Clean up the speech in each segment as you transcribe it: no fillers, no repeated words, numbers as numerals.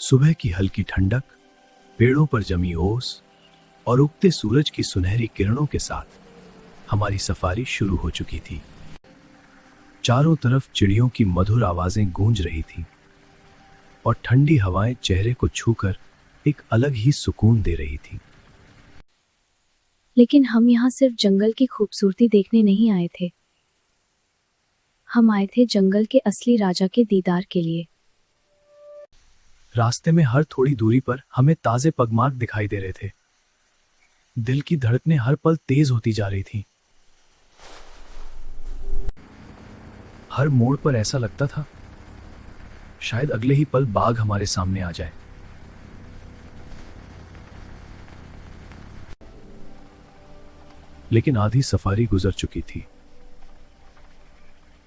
सुबह की हल्की ठंडक, पेड़ों पर जमी ओस और उगते सूरज की सुनहरी किरणों के साथ हमारी सफारी शुरू हो चुकी थी। चारों तरफ चिड़ियों की मधुर आवाजें गूंज रही थीं और ठंडी हवाएं चेहरे को छूकर एक अलग ही सुकून दे रही थी। लेकिन हम यहाँ सिर्फ जंगल की खूबसूरती देखने नहीं आए थे। हम आए थे जंगल के असली राजा के दीदार के लिए। रास्ते में हर थोड़ी दूरी पर हमें ताजे पगमार्क दिखाई दे रहे थे। दिल की धड़कनें हर पल तेज होती जा रही थीं। हर मोड़ पर ऐसा लगता था शायद अगले ही पल बाघ हमारे सामने आ जाए। लेकिन आधी सफारी गुजर चुकी थी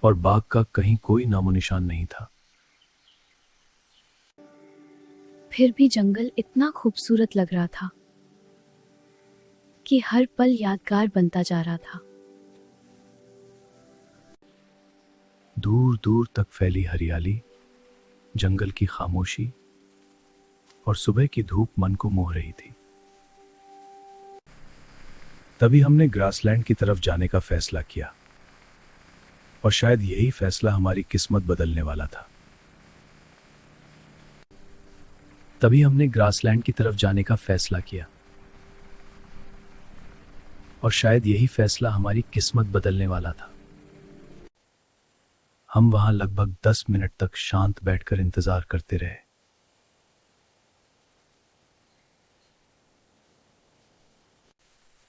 और बाघ का कहीं कोई नामो निशान नहीं था। फिर भी जंगल इतना खूबसूरत लग रहा था कि हर पल यादगार बनता जा रहा था। दूर दूर तक फैली हरियाली, जंगल की खामोशी और सुबह की धूप मन को मोह रही थी। तभी हमने ग्रासलैंड की तरफ जाने का फैसला किया और शायद यही फैसला हमारी किस्मत बदलने वाला था। तभी हमने ग्रासलैंड की तरफ जाने का फैसला किया और शायद यही फैसला हमारी किस्मत बदलने वाला था। हम वहां लगभग 10 मिनट तक शांत बैठकर इंतजार करते रहे।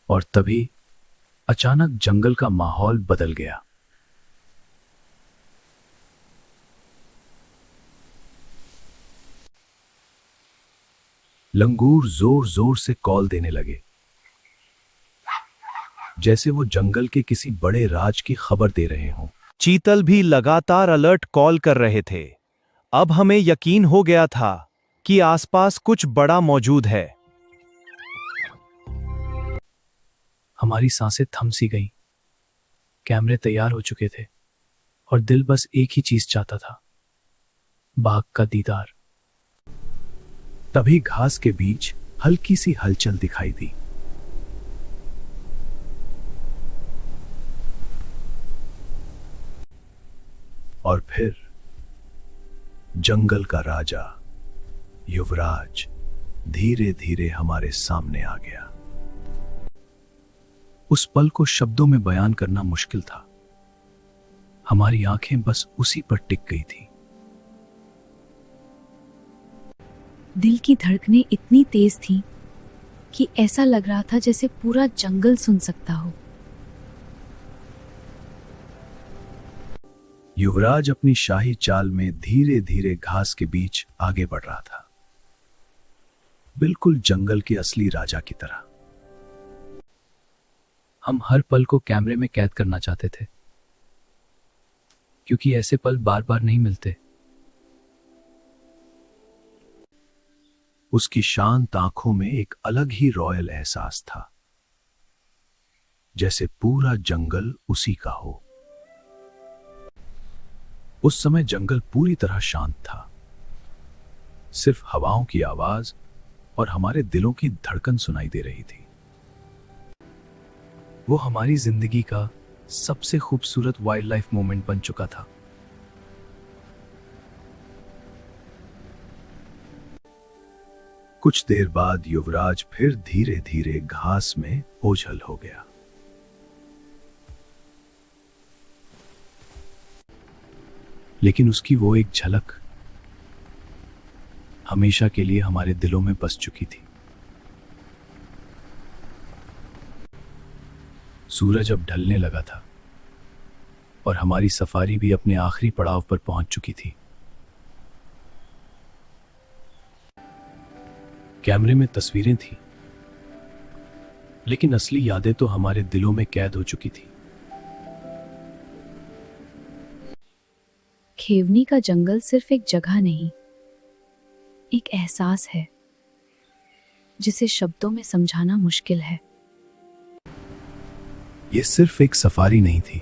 और तभी अचानक जंगल का माहौल बदल गया। लंगूर जोर जोर से कॉल देने लगे, जैसे वो जंगल के किसी बड़े राज की खबर दे रहे हों। चीतल भी लगातार अलर्ट कॉल कर रहे थे। अब हमें यकीन हो गया था कि आसपास कुछ बड़ा मौजूद है। हमारी सांसें थम सी गईं। कैमरे तैयार हो चुके थे और दिल बस एक ही चीज चाहता था, बाघ का दीदार। तभी घास के बीच हल्की सी हलचल दिखाई दी। और फिर जंगल का राजा युवराज धीरे धीरे हमारे सामने आ गया। उस पल को शब्दों में बयान करना मुश्किल था। हमारी आंखें बस उसी पर टिक गई थी। दिल की धड़कनें इतनी तेज थीं कि ऐसा लग रहा था जैसे पूरा जंगल सुन सकता हो। युवराज अपनी शाही चाल में धीरे धीरे घास के बीच आगे बढ़ रहा था, बिल्कुल जंगल के असली राजा की तरह। हम हर पल को कैमरे में कैद करना चाहते थे, क्योंकि ऐसे पल बार बार नहीं मिलते। उसकी शांत आंखों में एक अलग ही रॉयल एहसास था, जैसे पूरा जंगल उसी का हो। उस समय जंगल पूरी तरह शांत था। सिर्फ हवाओं की आवाज और हमारे दिलों की धड़कन सुनाई दे रही थी। वो हमारी जिंदगी का सबसे खूबसूरत वाइल्ड लाइफ मोमेंट बन चुका था। कुछ देर बाद युवराज फिर धीरे धीरे घास में ओझल हो गया। लेकिन उसकी वो एक झलक हमेशा के लिए हमारे दिलों में बस चुकी थी। सूरज अब ढलने लगा था और हमारी सफारी भी अपने आखिरी पड़ाव पर पहुंच चुकी थी। कैमरे में तस्वीरें थी, लेकिन असली यादें तो हमारे दिलों में कैद हो चुकी थी। खेवनी का जंगल सिर्फ एक जगह नहीं, एक एहसास है जिसे शब्दों में समझाना मुश्किल है। ये सिर्फ एक सफारी नहीं थी,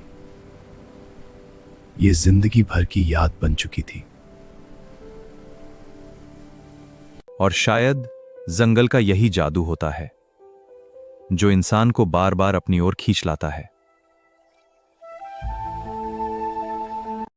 ये जिंदगी भर की याद बन चुकी थी। और शायद जंगल का यही जादू होता है जो इंसान को बार बार अपनी ओर खींच लाता है।